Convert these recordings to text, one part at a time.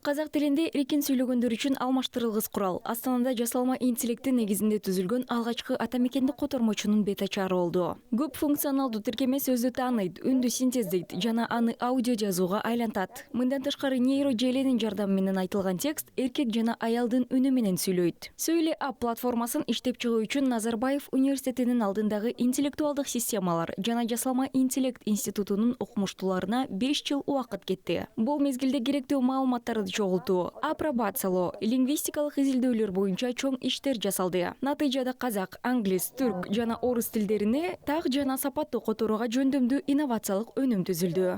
Казак тилинде эркин сүйлөгөндөр үчүн алмаштырылгыс курал Астанада жасалма интеллекти негизинде түзүлгөн алгачкы атамекендик котормочунун бет ачары болду. Көп функционалдуу тиркеме сөздү тааныйт, үндү синтездейт жана аны аудио жазууга айлантат. Мындан тышкары нейро желенин жардамы менен айтылган текст эркек жана аялдын үнү менен сүйлөйт. Сөйле Ап платформасын иштеп чыгуу үчүн Назарбаев университетинин алдындагы интеллектуалдык системалар жана жасалма интеллект институтунун окумуштууларына 5 жыл убакыт кетти. Бул мезгилде керектүү маалыматтарды чогултуу, апробациялоо, лингвистикалык изилдөөлөр боюнча чоң иштер жасалды. Натыйжада казак, англис, түрк жана орус тилдерине так жана сапаттуу которууга жөндөмдүү инновациялык өнүм түзүлдү.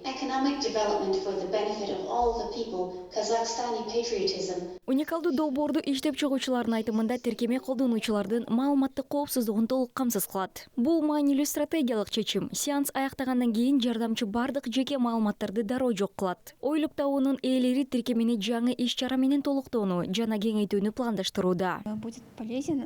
Economic development for the benefit of all the people, Kazakhstani patriotism. Уникалдуу долбоорду иштеп чыгуучулардын айтымында тиркеме колдонуучулардын маалыматтык коопсуздугун толук камсыз кылат. Бул маанилүү стратегиялык чечим. Сеанс аяктагандан кийин жардамчы бардык жеке маалыматтарды дароо жок кылат. Ойлоп табуунун ээлери тиркемени жаңы иш-чара менен толуктоону жана кеңейтүүнү пландаштырууда. Будет полезен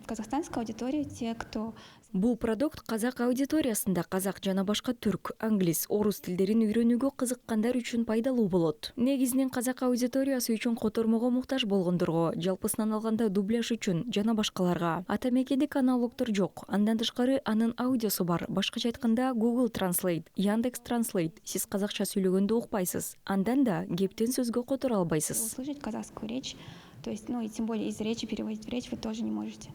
казахстанская аудитория, те, кто... Бул продукт казак аудиториясында казак жана башка түрк, англис, орус тилдерин үйрөнүүгө кызыккандар үчүн пайдалуу болот. Негизинен казак аудиториясы үчүн котормого муктаж болгондорго, жалпысынан алганда дубляж үчүн жана башкаларга. Атамекендик аналогдор жок. Андан тышкары анын аудиосу бар. Башкача айтканда Google Translate, Яндекс Translate. Сиз казакча сүйлөгөндө укпайсыз. Андан да кептен сөзгө которо албайсыз. Услышать казахскую речь, то есть, и тем более из речи переводить в речь вы тоже не можете.